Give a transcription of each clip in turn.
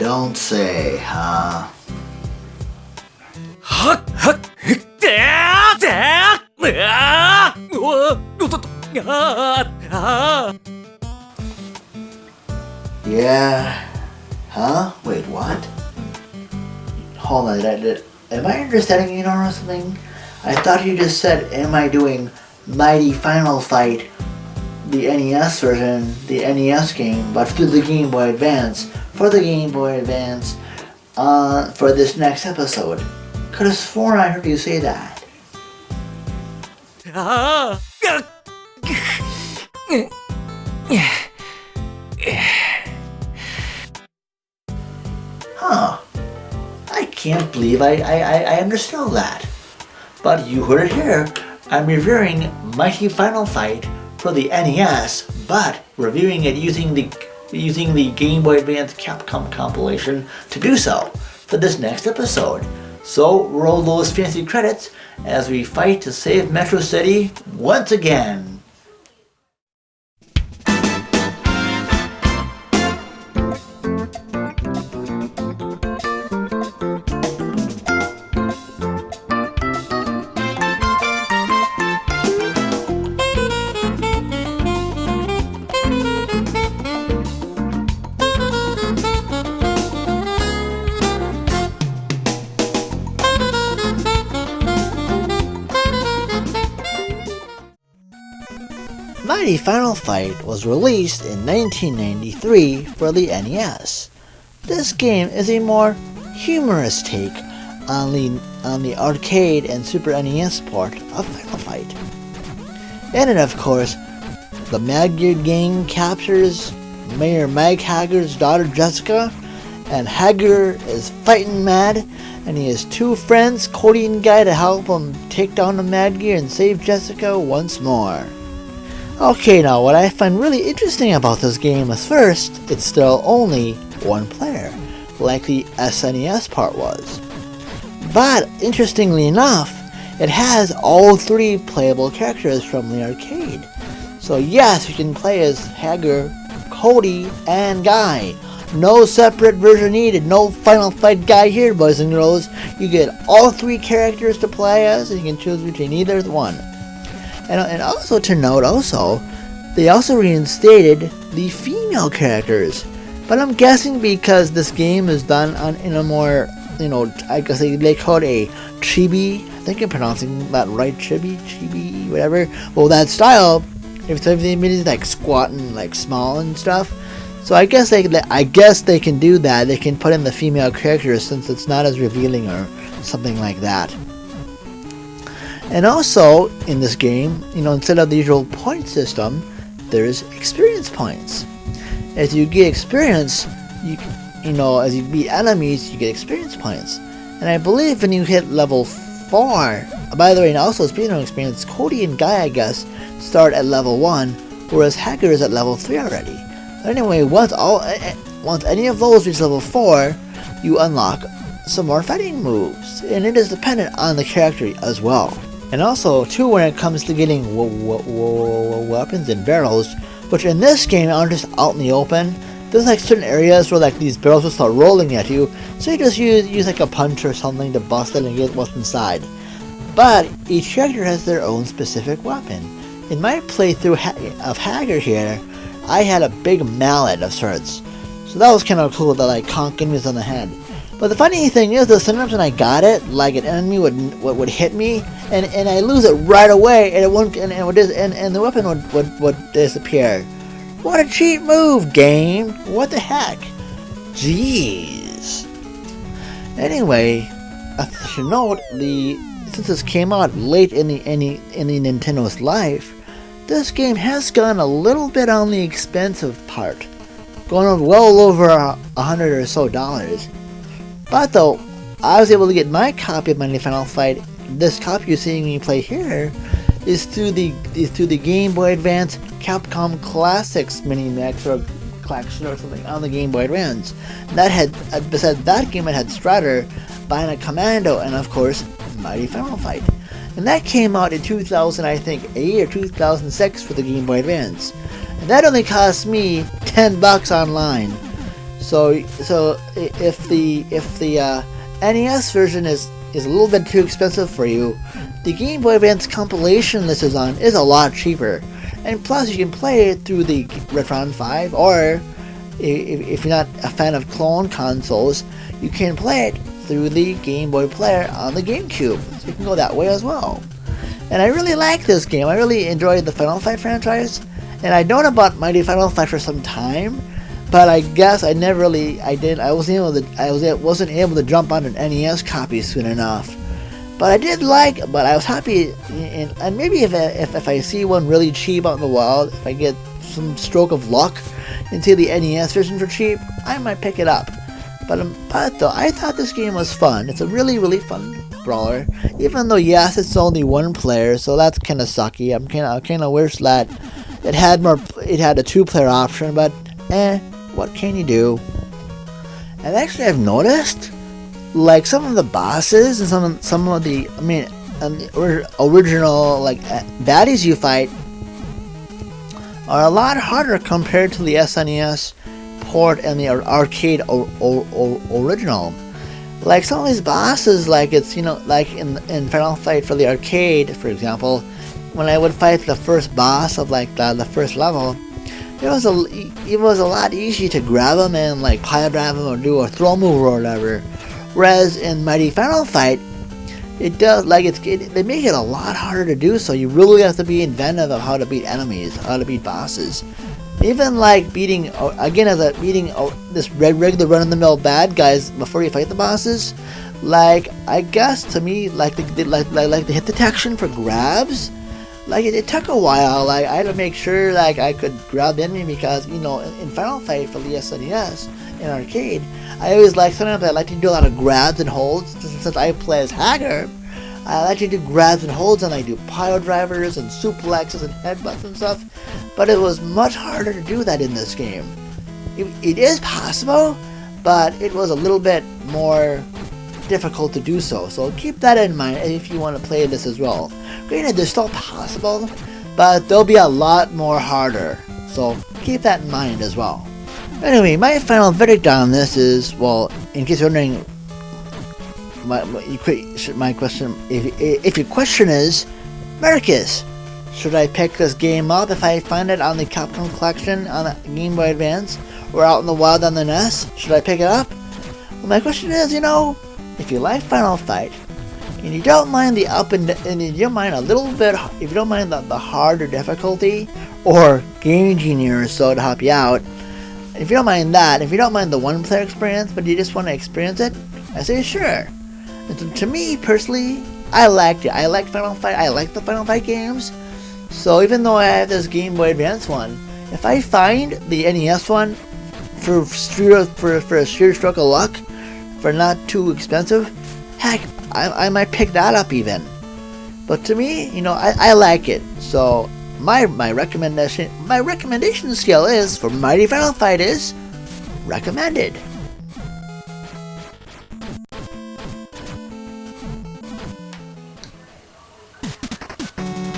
don't say, huh? Yeah. Huh? Wait, what? Hold on, am I understanding you or something? I thought you just said, am I doing Mighty Final Fight, the NES version, the NES game, but through the Game Boy Advance, for the Game Boy Advance, for this next episode. Could have sworn I heard you say that. Huh. I can't believe I understood that. But you heard it here. I'm reviewing Mighty Final Fight for the NES, but reviewing it using the Game Boy Advance Capcom compilation to do so for this next episode. So roll those fancy credits as we fight to save Metro City once again. Mighty Final Fight was released in 1993 for the NES. This game is a more humorous take on the arcade and Super NES port of Final Fight. In it, of course, the Mad Gear gang captures Mayor Mag Hager's daughter Jessica, and Hager is fighting mad, and he has two friends, Cody and Guy, to help him take down the Mad Gear and save Jessica once more. Okay, now what I find really interesting about this game is first, it's still only one player, like the SNES part was. But, interestingly enough, it has all three playable characters from the arcade. So yes, you can play as Hager, Cody, and Guy. No separate version needed, no Final Fight Guy here, boys and girls. You get all three characters to play as, and you can choose between either one. And also to note, they also reinstated the female characters. But I'm guessing because this game is done in a more, I guess they call it a chibi. I think I'm pronouncing that right, chibi, whatever. Well, that style, if everything is like squat and like small and stuff. So I guess they can do that. They can put in the female characters since it's not as revealing or something like that. And also, in this game, instead of the usual point system, there's experience points. As you get experience, as you beat enemies, you get experience points. And I believe when you hit level 4, by the way, and also speaking of experience, Cody and Guy, I guess, start at level 1, whereas Hager is at level 3 already. But anyway, once any of those reach level 4, you unlock some more fighting moves, and it is dependent on the character as well. And also, too, when it comes to getting weapons and barrels, which in this game aren't just out in the open, there's like certain areas where like these barrels will start rolling at you, so you just use like a punch or something to bust it and get what's inside. But each character has their own specific weapon. In my playthrough of Hager here, I had a big mallet of sorts, so that was kind of cool to like conk enemies on the head. But the funny thing is that sometimes when I got it, like an enemy would hit me, and I lose it right away, and the weapon would disappear. What a cheap move, game! What the heck? Jeez. Anyway, I should note since this came out late in the Nintendo's life, this game has gone a little bit on the expensive part, going on well over $100 or so. But though, I was able to get my copy of Mighty Final Fight. This copy you're seeing me play here is through the Game Boy Advance Capcom Classics Mini-Max or collection or something on the Game Boy Advance. That had, besides that game, it had Strider, Bionic Commando, and of course, Mighty Final Fight. And that came out in 2008 or 2006 for the Game Boy Advance. And that only cost me $10 online. If the NES version is a little bit too expensive for you, the Game Boy Advance compilation this is on is a lot cheaper, and plus you can play it through the Retron 5, or if you're not a fan of clone consoles, you can play it through the Game Boy player on the GameCube. So you can go that way as well. And I really like this game. I really enjoyed the Final Fight franchise, and I'd known about Mighty Final Fight for some time, but I guess I wasn't able to jump on an NES copy soon enough. But I was happy, and maybe if I see one really cheap out in the wild, if I get some stroke of luck and see the NES version for cheap, I might pick it up. But though, I thought this game was fun. It's a really, really fun brawler. Even though, yes, it's only one player, so that's kind of sucky. I kind of wish that it had a two-player option, but what can you do? And actually, I've noticed, like, some of the bosses and some of the original baddies you fight are a lot harder compared to the SNES port and the arcade original. Like some of these bosses, like it's like in Final Fight for the arcade, for example, when I would fight the first boss of the first level, it was a lot easier to grab him and like pile drive him or do a throw move or whatever. Whereas in Mighty Final Fight, it does they make it a lot harder to do. So you really have to be inventive of how to beat enemies, how to beat bosses. Even like beating this regular run-of-the-mill bad guys before you fight the bosses, like I guess to me like the hit detection for grabs, like it took a while. Like I had to make sure like I could grab the enemy because in Final Fight for the SNES in arcade, sometimes I like to do a lot of grabs and holds since I play as Hager. I like to do grabs and holds, and I do pile drivers and suplexes and headbutts and stuff, but it was much harder to do that in this game. It is possible, but it was a little bit more difficult to do so. So keep that in mind if you want to play this as well. Granted, they're still possible, but they'll be a lot more harder. So keep that in mind as well. Anyway, my final verdict on this is, well, in case you're wondering, my question, if your question is, Marcus, should I pick this game up if I find it on the Capcom Collection on the Game Boy Advance or out in the wild on the NES? Should I pick it up? Well, my question is, if you like Final Fight and you don't mind the and you don't mind a little bit, if you don't mind the harder difficulty or Game Genie or so to help you out, if you don't mind that, if you don't mind the one-player experience but you just want to experience it, I say sure. And to me personally, I liked it. I like Final Fight. I like the Final Fight games. So even though I have this Game Boy Advance one, if I find the NES one for a sheer stroke of luck, for not too expensive, heck, I might pick that up even. But to me, I like it. So my recommendation scale is for Mighty Final Fight is recommended.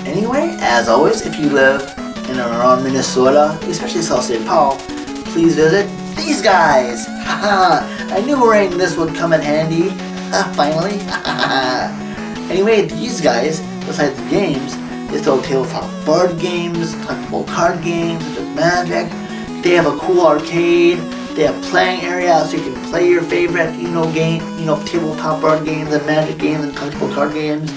Anyway, as always, if you live in or around Minnesota, especially South St. Paul, please visit these guys. I knew wearing this would come in handy. Finally. Anyway, these guys, besides the games, they sell tabletop board games, collectible card games, such as Magic. They have a cool arcade. They have playing areas so you can play your favorite, tabletop board games and Magic games and collectible card games.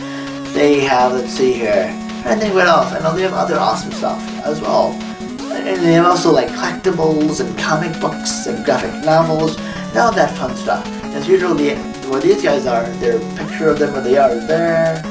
They have, let's see here, I think what else? I know they have other awesome stuff as well. And they have also like collectibles and comic books and graphic novels and all that fun stuff. As usually where these guys are, their picture of them where they are is there.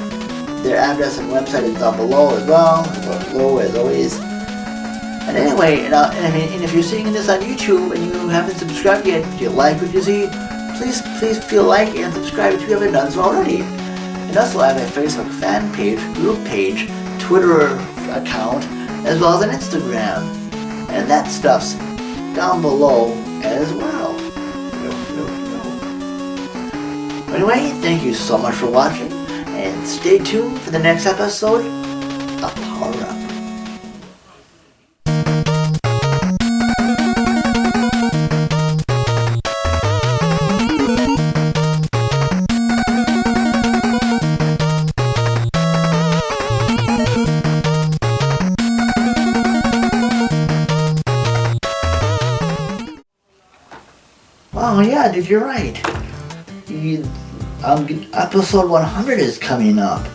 Their address and website is down below as well, below as always. And anyway, and if you're seeing this on YouTube and you haven't subscribed yet, if you like what you see, please feel like and subscribe if you haven't done so already. And also I have a Facebook fan page, group page, Twitter account, as well as an Instagram. And that stuff's down below as well. Anyway, thank you so much for watching, and stay tuned for the next episode of Power Up. yeah, dude, you're right. Episode 100 is coming up.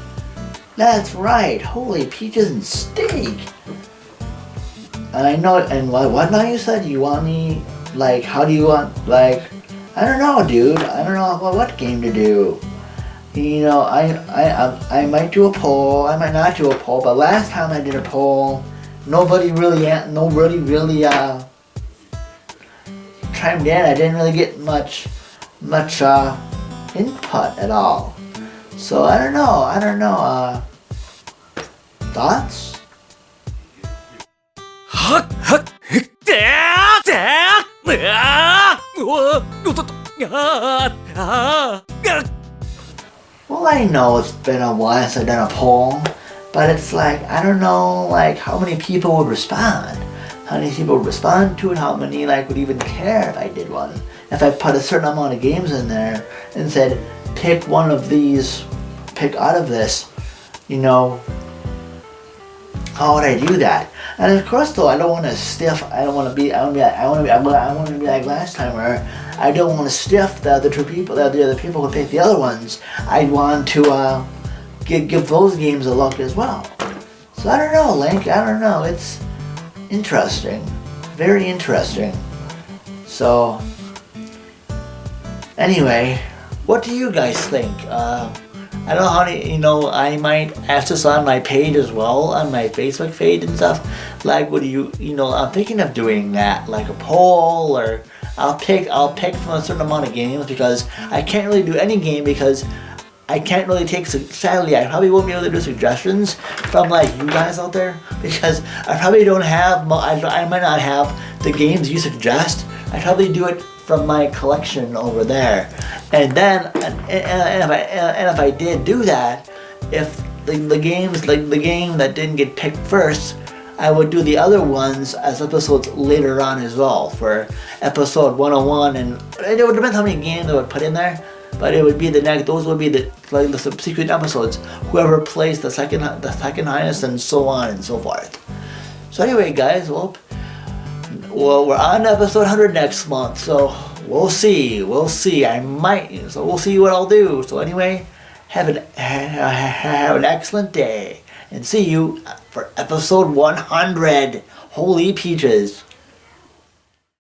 That's right. Holy peaches and steak. And I know, and what now you said? You want me, like, how do you want, like, I don't know, dude. I don't know what game to do. You know, I might do a poll. I might not do a poll. But last time I did a poll, nobody really chimed in. I didn't really get much input at all. So I don't know. Thoughts? Well, I know it's been a while since I've done a poll, but it's like, I don't know, like, how many people would respond. How many people would respond to it, how many, like, would even care if I did one. If I put a certain amount of games in there and said, pick one of these, pick out of this, you know, how would I do that? And of course, though, I don't want to be like last time where I don't want to stiff the other people who pick the other ones. I want to give those games a look as well. So I don't know, Link. I don't know. It's interesting, very interesting. So anyway, what do you guys think? I don't know how to, you know, I might ask this on my page as well, on my Facebook page and stuff. Like, what do you know, I'm thinking of doing that, like a poll, or I'll pick from a certain amount of games, because I can't really do any game because I can't really take, sadly, I probably won't be able to do suggestions from like you guys out there, because I probably don't have, I might not have the games you suggest. I probably do it from my collection over there. And then, and if I did do that, if the games, like the game that didn't get picked first, I would do the other ones as episodes later on as well, for episode 101, and it would depend how many games I would put in there, but it would be those would be the subsequent episodes, whoever placed the second highest, and so on and so forth. So anyway, guys, well, we're on episode 100 next month, so we'll see. So we'll see what I'll do. So anyway, have an excellent day, and see you for episode 100. Holy peaches.